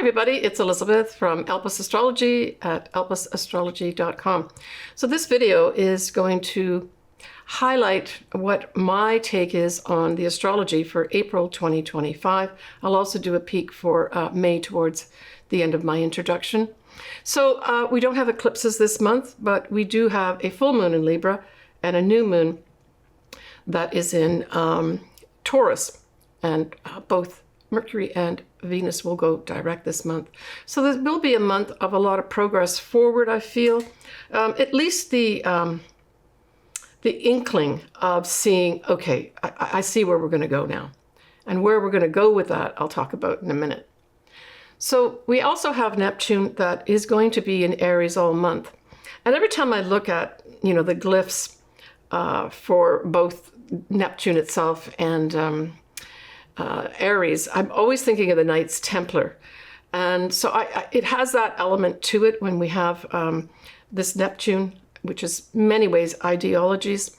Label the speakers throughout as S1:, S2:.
S1: everybody, it's Elizabeth from Apr Astrology at alpusastrology.com. So this video is going to highlight what my take is on the astrology for April 2025. I'll also do a peek for May towards the end of my introduction. So we don't have eclipses this month, but we do have a full moon in Libra and a new moon that is in Taurus, and both Mercury and Venus will go direct this month. So there will be a month of a lot of progress forward, I feel. At least the inkling of seeing, okay, I see where we're going to go now. And where we're going to go with that, I'll talk about in a minute. So we also have Neptune that is going to be in Aries all month. And every time I look at, the glyphs for both Neptune itself and Aries, I'm always thinking of the Knights Templar. And so it has that element to it when we have this Neptune, which is many ways ideologies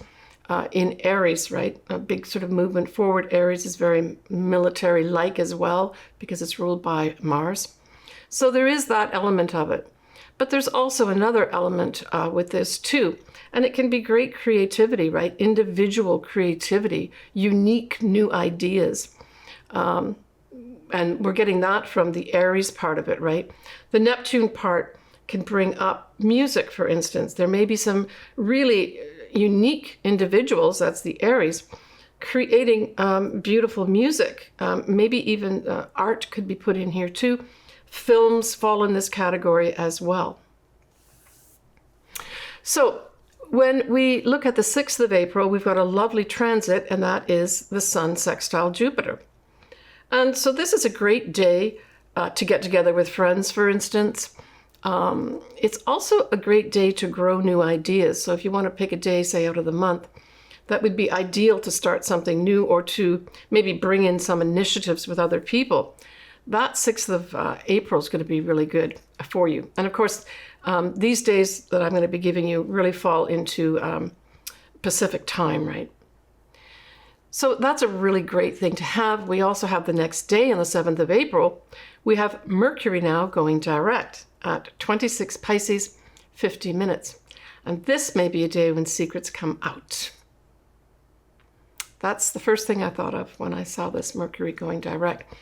S1: in Aries, right? A big sort of movement forward. Aries is very military-like as well because it's ruled by Mars. So there is that element of it. But there's also another element with this too. And it can be great creativity, right? Individual creativity, unique new ideas. And we're getting that from the Aries part of it, right? The Neptune part can bring up music, for instance. There may be some really unique individuals, that's the Aries, creating beautiful music. Maybe even art could be put in here too. Films fall in this category as well. So when we look at the 6th of April, we've got a lovely transit, and that is the Sun sextile Jupiter. And so this is a great day to get together with friends, for instance. It's also a great day to grow new ideas. So if you want to pick a day, say out of the month, that would be ideal to start something new or to maybe bring in some initiatives with other people. That 6th of April is going to be really good for you. And of course, these days that I'm going to be giving you really fall into Pacific time, right? So that's a really great thing to have. We also have the next day on the 7th of April, we have Mercury now going direct at 26 Pisces, 50 minutes. And this may be a day when secrets come out. That's the first thing I thought of when I saw this Mercury going direct.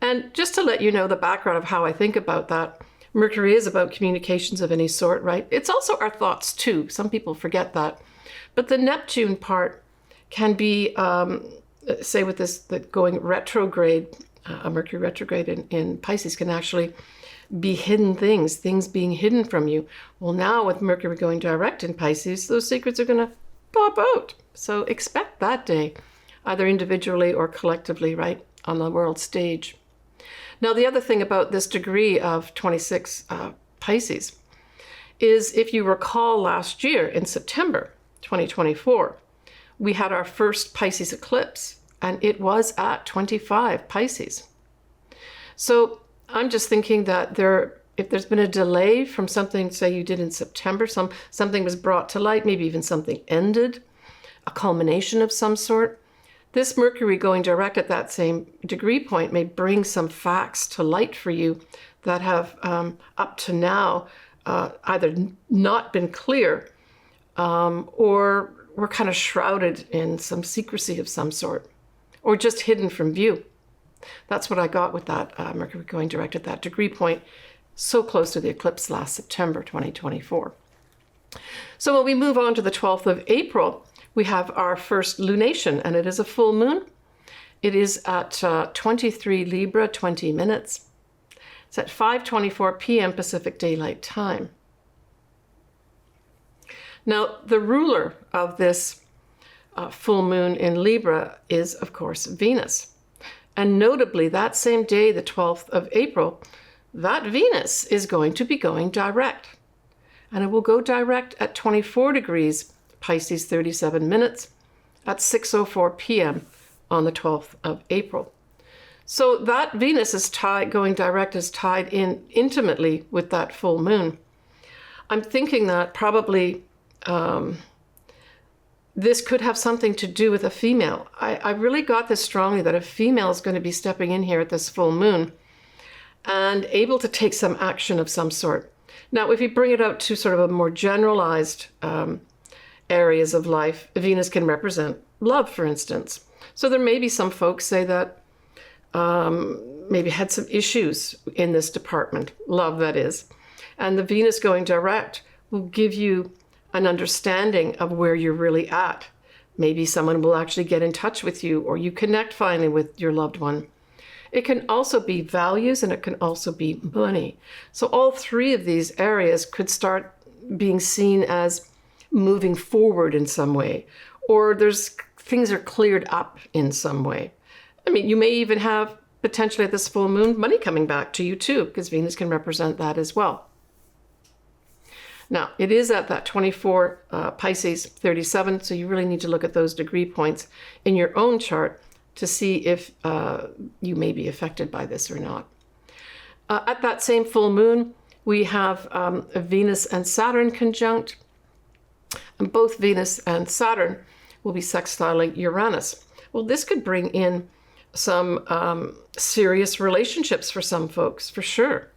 S1: And just to let you know the background of how I think about that, Mercury is about communications of any sort, right? It's also our thoughts too. Some people forget that. But the Neptune part can be, say with this, going retrograde, a Mercury retrograde in Pisces can actually be hidden things being hidden from you. Well, now with Mercury going direct in Pisces, those secrets are going to pop out. So expect that day, either individually or collectively, right, on the world stage. Now, the other thing about this degree of 26 Pisces is, if you recall last year in September 2024, we had our first Pisces eclipse, and it was at 25 Pisces. So I'm just thinking that if there's been a delay from something, say you did in September, something was brought to light, maybe even something ended, a culmination of some sort, this Mercury going direct at that same degree point may bring some facts to light for you that have up to now either not been clear or were kind of shrouded in some secrecy of some sort, or just hidden from view. That's what I got with that Mercury going direct at that degree point, so close to the eclipse last September 2024. So when we move on to the 12th of April, we have our first lunation, and it is a full moon. It is at 23 Libra, 20 minutes. It's at 5:24 p.m. Pacific Daylight Time. Now, the ruler of this full moon in Libra is, of course, Venus. And notably, that same day, the 12th of April, that Venus is going to be going direct. And it will go direct at 24 degrees, Pisces, 37 minutes, at 6:04 p.m. on the 12th of April. So that Venus is going direct is tied in intimately with that full moon. I'm thinking that probably this could have something to do with a female. I really got this strongly that a female is going to be stepping in here at this full moon. and able to take some action of some sort. Now, if you bring it out to sort of a more generalized areas of life, Venus can represent love, for instance. So there may be some folks say that maybe had some issues in this department, love that is. And the Venus going direct will give you an understanding of where you're really at. Maybe someone will actually get in touch with you, or you connect finally with your loved one. It can also be values, and it can also be money. So all three of these areas could start being seen as moving forward in some way, or things are cleared up in some way. I mean, you may even have potentially at this full moon money coming back to you too, because Venus can represent that as well. Now, it is at that 24 Pisces 37, so you really need to look at those degree points in your own chart to see if you may be affected by this or not. At that same full moon, we have Venus and Saturn conjunct, and both Venus and Saturn will be sextiling Uranus. Well, this could bring in some serious relationships for some folks, for sure.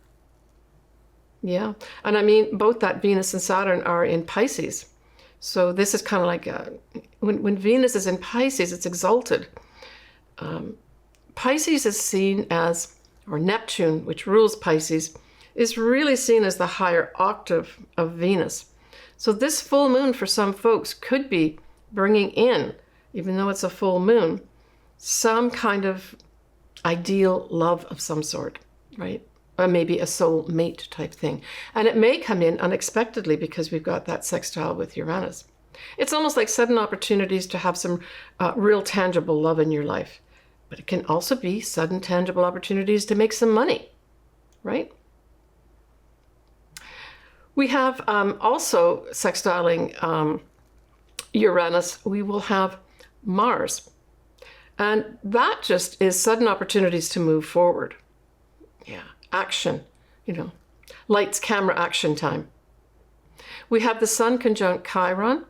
S1: Yeah, and I mean, both that Venus and Saturn are in Pisces. So this is kind of like when Venus is in Pisces, it's exalted. Pisces is seen as, or Neptune, which rules Pisces, is really seen as the higher octave of Venus. So this full moon for some folks could be bringing in, even though it's a full moon, some kind of ideal love of some sort, right? Or maybe a soul mate type thing. And it may come in unexpectedly because we've got that sextile with Uranus. It's almost like sudden opportunities to have some real tangible love in your life. But it can also be sudden tangible opportunities to make some money, right? We have also sextiling Uranus, we will have Mars. And that just is sudden opportunities to move forward. Yeah, action, lights, camera, action time. We have the Sun conjunct Chiron.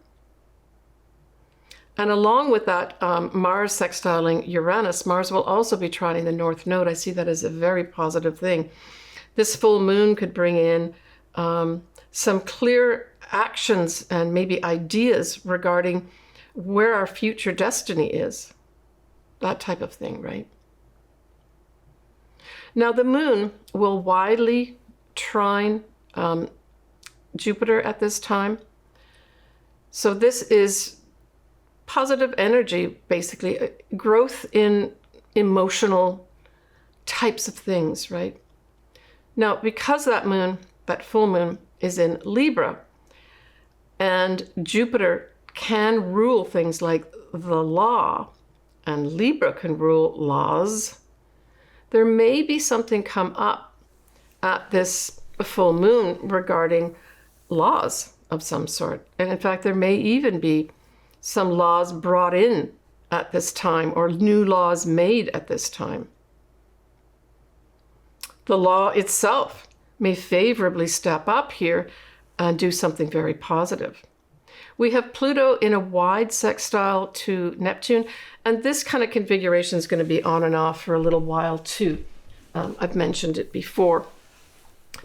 S1: And along with that, Mars sextiling Uranus, Mars will also be trining the North Node. I see that as a very positive thing. This full moon could bring in some clear actions and maybe ideas regarding where our future destiny is. That type of thing, right? Now, the moon will widely trine Jupiter at this time. So this is positive energy, basically, growth in emotional types of things, right? Now, because that moon, that full moon, is in Libra, and Jupiter can rule things like the law, and Libra can rule laws, there may be something come up at this full moon regarding laws of some sort. And in fact, there may even be some laws brought in at this time, or new laws made at this time. The law itself may favorably step up here and do something very positive. We have Pluto in a wide sextile to Neptune, and this kind of configuration is going to be on and off for a little while too. I've mentioned it before,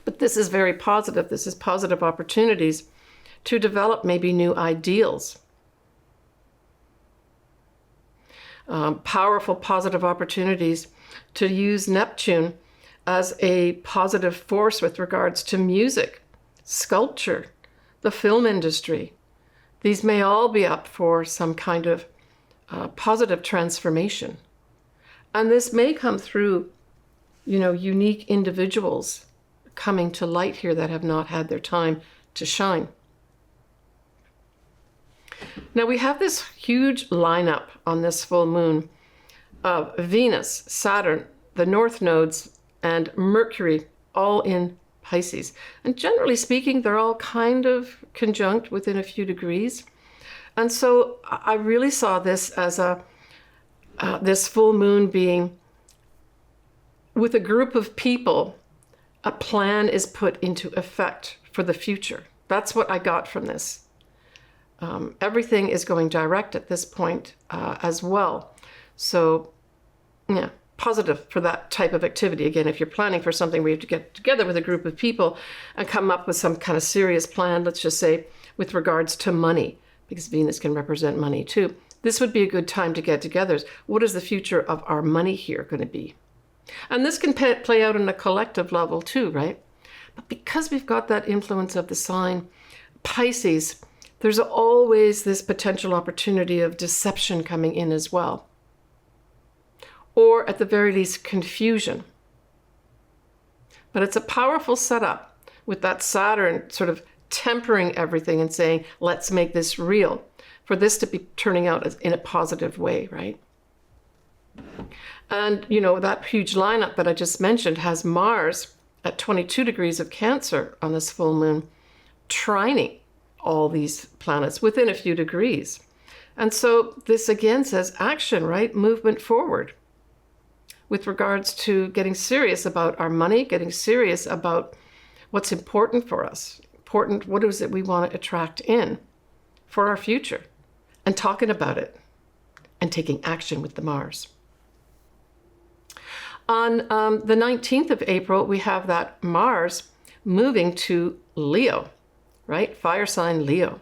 S1: but this is very positive. This is positive opportunities to develop maybe new ideals. Powerful positive opportunities to use Neptune as a positive force with regards to music, sculpture, the film industry. These may all be up for some kind of positive transformation. And this may come through, unique individuals coming to light here that have not had their time to shine. Now we have this huge lineup on this full moon of Venus, Saturn, the North nodes, and Mercury, all in Pisces. And generally speaking, they're all kind of conjunct within a few degrees. And so I really saw this as this full moon being with a group of people, a plan is put into effect for the future. That's what I got from this. Everything is going direct at this point as well. So, yeah, positive for that type of activity. Again, if you're planning for something where you have to get together with a group of people and come up with some kind of serious plan, let's just say with regards to money, because Venus can represent money too. This would be a good time to get together. What is the future of our money here going to be? And this can play out on a collective level too, right? But because we've got that influence of the sign Pisces, there's always this potential opportunity of deception coming in as well. Or at the very least, confusion. But it's a powerful setup with that Saturn sort of tempering everything and saying, let's make this real, for this to be turning out in a positive way, right? And, you know, that huge lineup that I just mentioned has Mars at 22 degrees of Cancer on this full moon, trining all these planets within a few degrees. And so this again says action, right? Movement forward with regards to getting serious about our money, getting serious about what's important for us, what is it we want to attract in for our future, and talking about it and taking action with the Mars. On the 19th of April, we have that Mars moving to Leo, right? Fire sign Leo.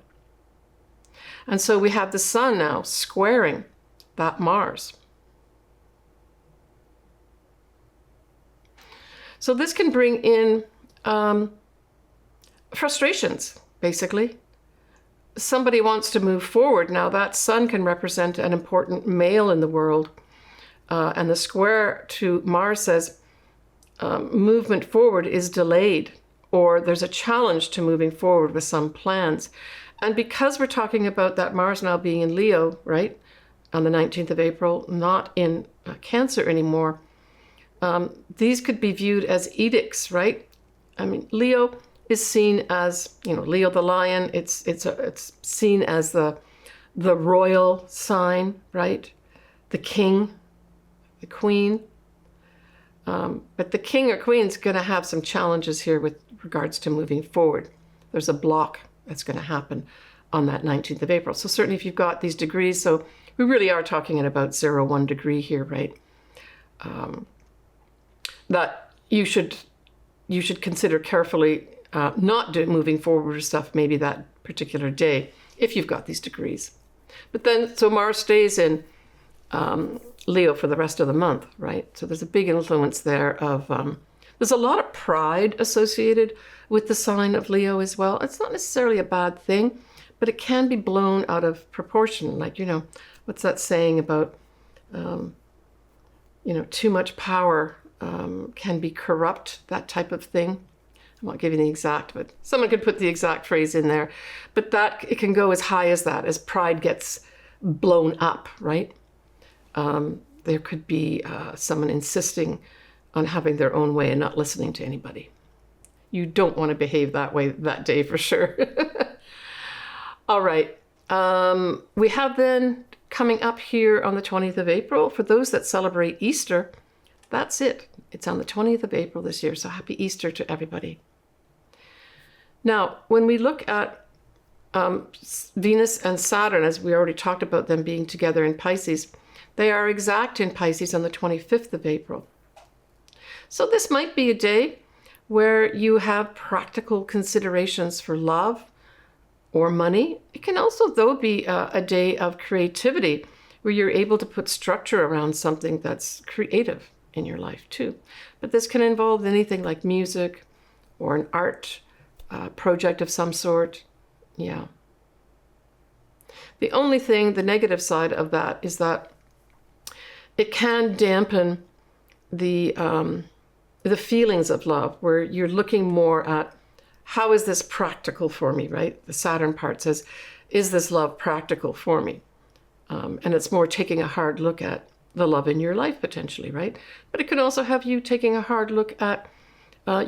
S1: And so we have the Sun now squaring that Mars. So this can bring in frustrations, basically. Somebody wants to move forward. Now that Sun can represent an important male in the world. And the square to Mars says movement forward is delayed, or there's a challenge to moving forward with some plans. And because we're talking about that Mars now being in Leo, right, on the 19th of April, not in Cancer anymore, these could be viewed as edicts, right? I mean, Leo is seen as, you know, Leo the lion. It's seen as the royal sign, right? The king, the queen. But the king or queen is going to have some challenges here with regards to moving forward. There's a block that's going to happen on that 19th of April. So certainly if you've got these degrees, so we really are talking at about 0-1 degree here, right? That you should consider carefully not moving forward with stuff maybe that particular day if you've got these degrees. But then, so Mars stays in Leo for the rest of the month, right? So there's a big influence there of, there's a lot of pride associated with the sign of Leo as well. It's not necessarily a bad thing, but it can be blown out of proportion. Like, you know, what's that saying about, you know, too much power can be corrupt, that type of thing. I'm not giving the exact, but someone could put the exact phrase in there. But that, it can go as high as that, as pride gets blown up, right? There could be someone insisting on having their own way and not listening to anybody. You don't want to behave that way that day for sure. All right. We have then coming up here on the 20th of April, for those that celebrate Easter, that's it. It's on the 20th of April this year. So happy Easter to everybody. Now, when we look at Venus and Saturn, as we already talked about them being together in Pisces, they are exact in Pisces on the 25th of April. So this might be a day where you have practical considerations for love or money. It can also, though, be a day of creativity where you're able to put structure around something that's creative in your life too. But this can involve anything like music or an art project of some sort. Yeah. The only thing, the negative side of that, is that it can dampen the feelings of love, where you're looking more at how is this practical for me, right? The Saturn part says, is this love practical for me? And it's more taking a hard look at the love in your life potentially, right? But it can also have you taking a hard look at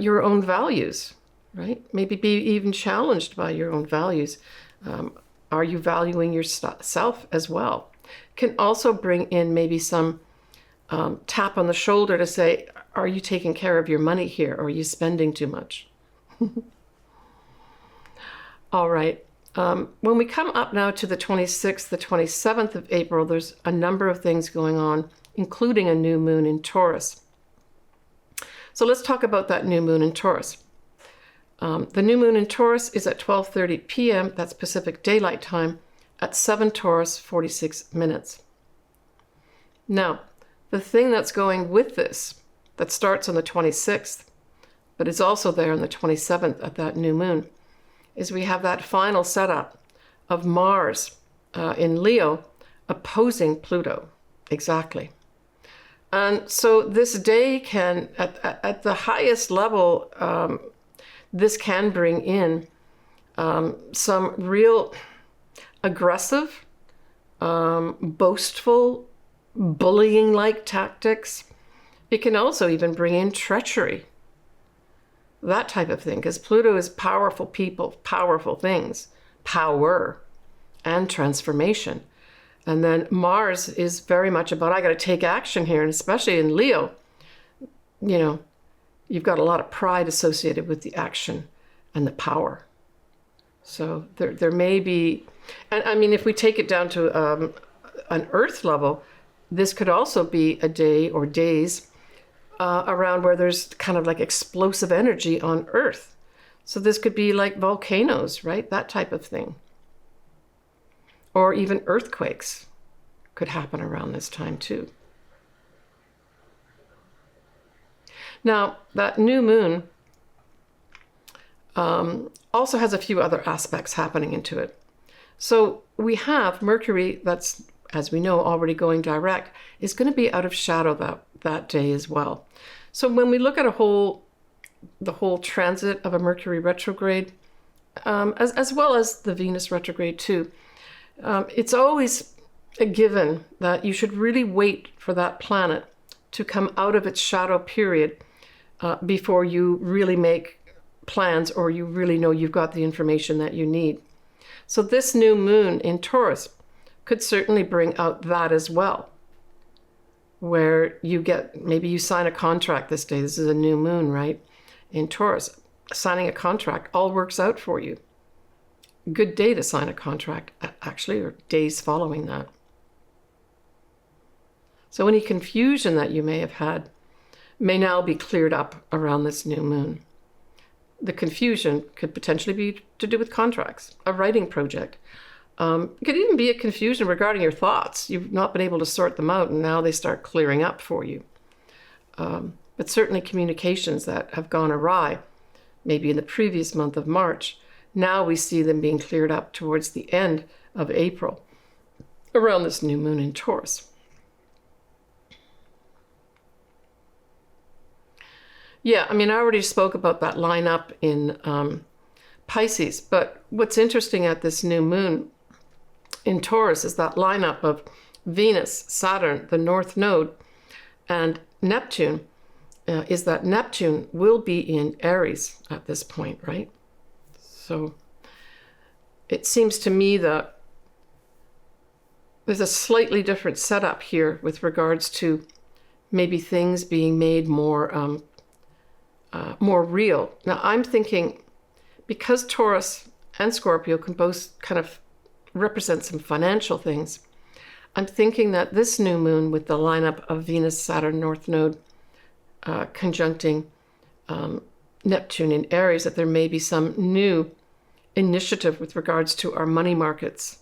S1: your own values, right? Maybe be even challenged by your own values. Are you valuing yourself as well? Can also bring in maybe some tap on the shoulder to say, are you taking care of your money here? Or are you spending too much? All right. When we come up now to the 26th, the 27th of April, there's a number of things going on, including a new moon in Taurus. So let's talk about that new moon in Taurus. The new moon in Taurus is at 12:30 p.m., that's Pacific Daylight Time, at 7 Taurus, 46 minutes. Now, the thing that's going with this, that starts on the 26th, but is also there on the 27th at that new moon, is we have that final setup of Mars in Leo opposing Pluto. Exactly. And so this day can, at the highest level, this can bring in some real aggressive, boastful, bullying-like tactics. It can also even bring in treachery, that type of thing, because Pluto is powerful people, powerful things, power and transformation. And then Mars is very much about, I got to take action here, and especially in Leo, you know, you've got a lot of pride associated with the action and the power. So there may be, and I mean, if we take it down to an Earth level, this could also be a day or days around where there's kind of like explosive energy on Earth. So this could be like volcanoes, right? That type of thing. Or even earthquakes could happen around this time too. Now, that new moon also has a few other aspects happening into it. So we have Mercury, that's, as we know, already going direct, is going to be out of shadow that day as well. So when we look at the whole transit of a Mercury retrograde, as well as the Venus retrograde too, it's always a given that you should really wait for that planet to come out of its shadow period before you really make plans or you really know you've got the information that you need. So this new moon in Taurus could certainly bring out that as well, where you get, maybe you sign a contract this day. This is a new moon, right? In Taurus, signing a contract all works out for you. Good day to sign a contract, actually, or days following that. So any confusion that you may have had may now be cleared up around this new moon. The confusion could potentially be to do with contracts, a writing project. It could even be a confusion regarding your thoughts. You've not been able to sort them out, and now they start clearing up for you. But certainly communications that have gone awry, maybe in the previous month of March, now we see them being cleared up towards the end of April, around this new moon in Taurus. Yeah, I mean, I already spoke about that lineup in Pisces, but what's interesting at this new moon in Taurus is that lineup of Venus, Saturn, the North Node, and Neptune, is that Neptune will be in Aries at this point, right? So it seems to me that there's a slightly different setup here with regards to maybe things being made more real. Now I'm thinking, because Taurus and Scorpio can both kind of represent some financial things, I'm thinking that this new moon with the lineup of Venus, Saturn, North Node conjuncting Neptune in Aries, that there may be some new initiative with regards to our money markets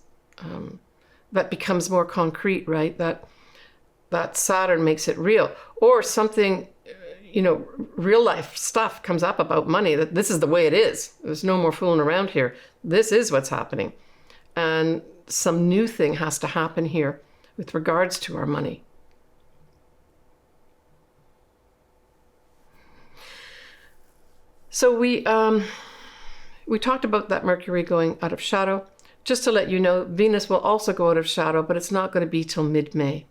S1: that becomes more concrete, right? That Saturn makes it real, or something, real life stuff comes up about money, that this is the way it is. There's no more fooling around here. This is what's happening. And some new thing has to happen here with regards to our money. So we talked about that Mercury going out of shadow. Just to let you know, Venus will also go out of shadow, but it's not going to be till mid-May.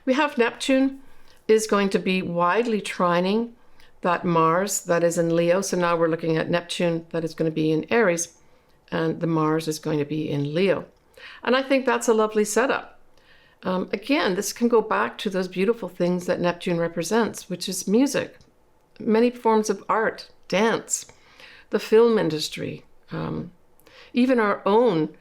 S1: We have Neptune is going to be widely trining that Mars that is in Leo. So now we're looking at Neptune that is going to be in Aries, and the Mars is going to be in Leo. And I think that's a lovely setup. Again, this can go back to those beautiful things that Neptune represents, which is music, many forms of art, dance, the film industry, Even our own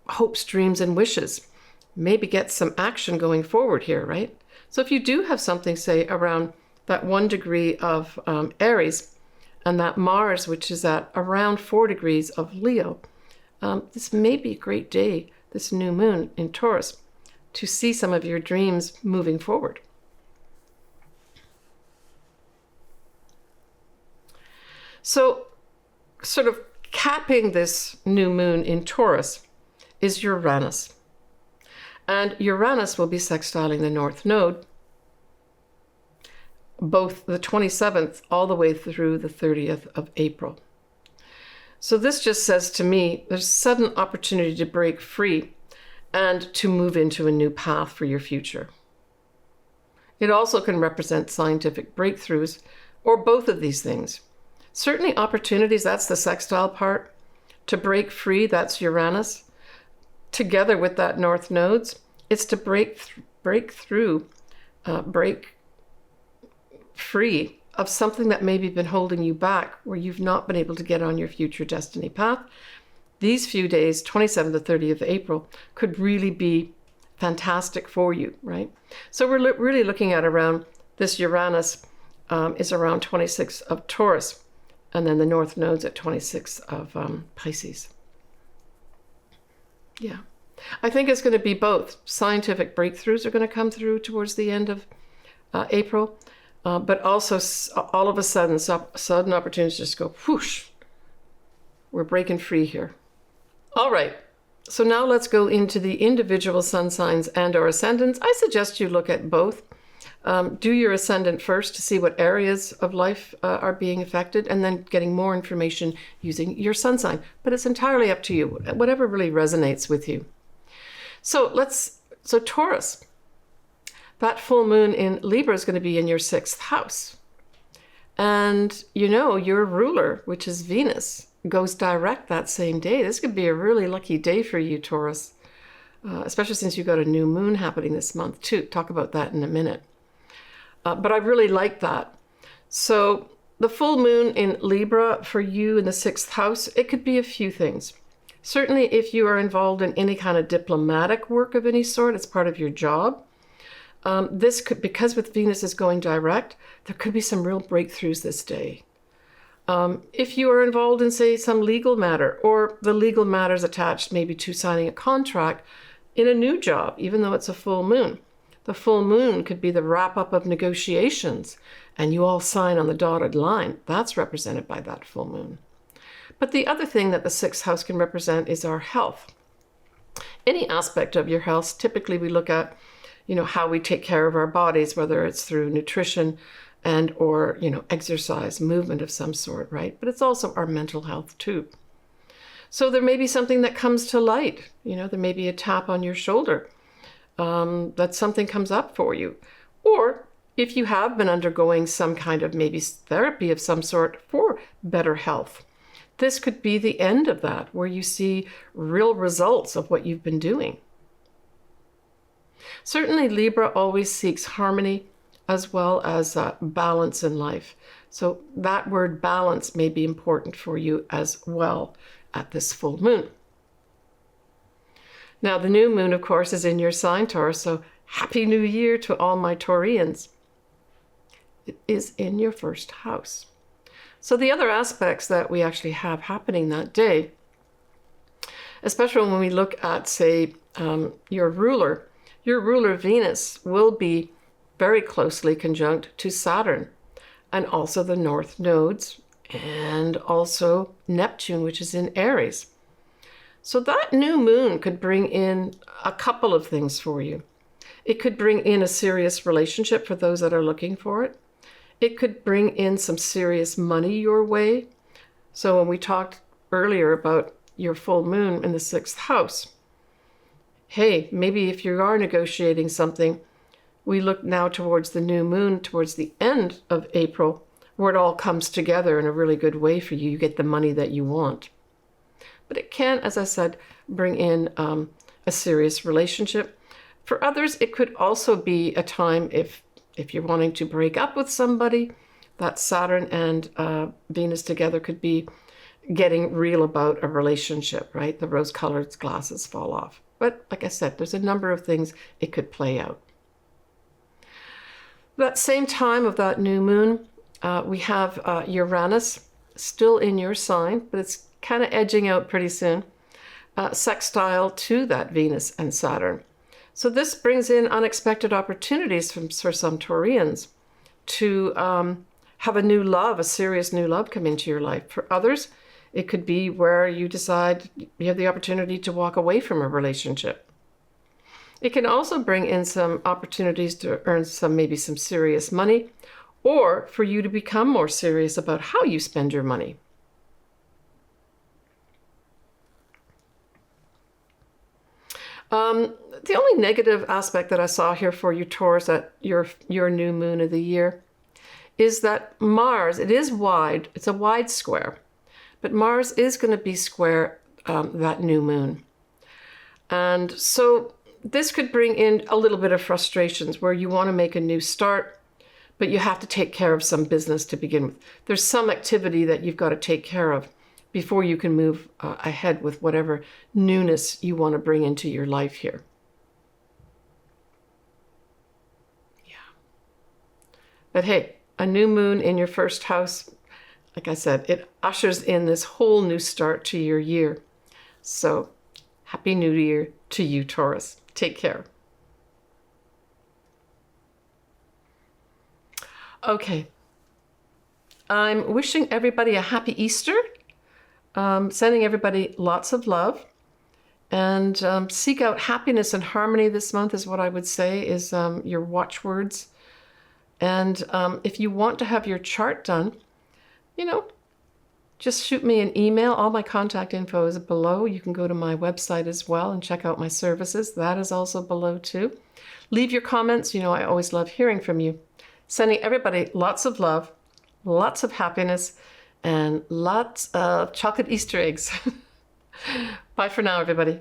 S1: hopes, dreams, and wishes. Maybe get some action going forward here, right? So if you do have something, say, around that 1 degree of Aries, and that Mars, which is at around 4 degrees of Leo, this may be a great day, this new moon in Taurus, to see some of your dreams moving forward. So, sort of capping this new moon in Taurus is Uranus. And Uranus will be sextiling the North Node, both the 27th all the way through the 30th of April. So this just says to me, there's sudden opportunity to break free and to move into a new path for your future. It also can represent scientific breakthroughs, or both of these things. Certainly opportunities, that's the sextile part. To break free, that's Uranus. Together with that North Nodes, it's to break free of something that maybe been holding you back, where you've not been able to get on your future destiny path. These few days, 27th to 30th of April, could really be fantastic for you, right? So we're really looking at around this Uranus is around 26 of Taurus, and then the North Node's at 26 of Pisces. Yeah. I think it's going to be both. Scientific breakthroughs are going to come through towards the end of April, but also all of a sudden, sudden opportunities just go whoosh. We're breaking free here. All right. So now let's go into the individual sun signs and or ascendants. I suggest you look at both. Do your ascendant first to see what areas of life are being affected, and then getting more information using your sun sign. But it's entirely up to you, whatever really resonates with you. So Taurus, that full moon in Libra is going to be in your 6th house. And you know, your ruler, which is Venus, goes direct that same day. This could be a really lucky day for you, Taurus, especially since you've got a new moon happening this month too. Talk about that in a minute. But I really like that. So the full moon in Libra for you in the 6th house, it could be a few things. Certainly if you are involved in any kind of diplomatic work of any sort, it's part of your job. This could, because with Venus is going direct, there could be some real breakthroughs this day. If you are involved in, say, some legal matter, or the legal matters attached maybe to signing a contract in a new job, even though it's a full moon. The full moon could be the wrap-up of negotiations, and you all sign on the dotted line. That's represented by that full moon. But the other thing that the 6th house can represent is our health. Any aspect of your health, typically we look at, you know, how we take care of our bodies, whether it's through nutrition and or, you know, exercise, movement of some sort, right? But it's also our mental health too. So there may be something that comes to light, you know, there may be a tap on your shoulder, that something comes up for you. Or if you have been undergoing some kind of maybe therapy of some sort for better health, this could be the end of that, where you see real results of what you've been doing. Certainly Libra always seeks harmony as well as balance in life. So that word balance may be important for you as well at this full moon. Now the new moon, of course, is in your sign, Taurus, so Happy New Year to all my Taurians. It is in your 1st house. So the other aspects that we actually have happening that day, especially when we look at, say, your ruler Venus will be very closely conjunct to Saturn, and also the North Nodes, and also Neptune, which is in Aries. So that new moon could bring in a couple of things for you. It could bring in a serious relationship for those that are looking for it. It could bring in some serious money your way. So when we talked earlier about your full moon in the 6th house, hey, maybe if you are negotiating something, we look now towards the new moon, towards the end of April, where it all comes together in a really good way for you. You get the money that you want. But it can, as I said, bring in a serious relationship. For others, it could also be a time if you're wanting to break up with somebody, that Saturn and Venus together could be getting real about a relationship, right? The rose-colored glasses fall off. But like I said, there's a number of things it could play out. That same time of that new moon, we have Uranus still in your sign, but it's kind of edging out pretty soon, sextile to that Venus and Saturn. So this brings in unexpected opportunities for some Taurians to have a new love, a serious new love come into your life. For others, it could be where you decide you have the opportunity to walk away from a relationship. It can also bring in some opportunities to earn maybe some serious money, or for you to become more serious about how you spend your money. The only negative aspect that I saw here for you, Taurus, at your new moon of the year, is that Mars, it is wide, it's a wide square, but Mars is going to be square that new moon. And so this could bring in a little bit of frustrations where you want to make a new start, but you have to take care of some business to begin with. There's some activity that you've got to take care of before you can move ahead with whatever newness you want to bring into your life here. Yeah. But hey, a new moon in your first house, like I said, it ushers in this whole new start to your year. So happy new year to you, Taurus. Take care. Okay. I'm wishing everybody a happy Easter. Sending everybody lots of love. And seek out happiness and harmony this month is what I would say is your watchwords. And if you want to have your chart done, just shoot me an email. All my contact info is below. You can go to my website as well and check out my services. That is also below too. Leave your comments. I always love hearing from you. Sending everybody lots of love, lots of happiness, and lots of chocolate Easter eggs. Bye for now, everybody.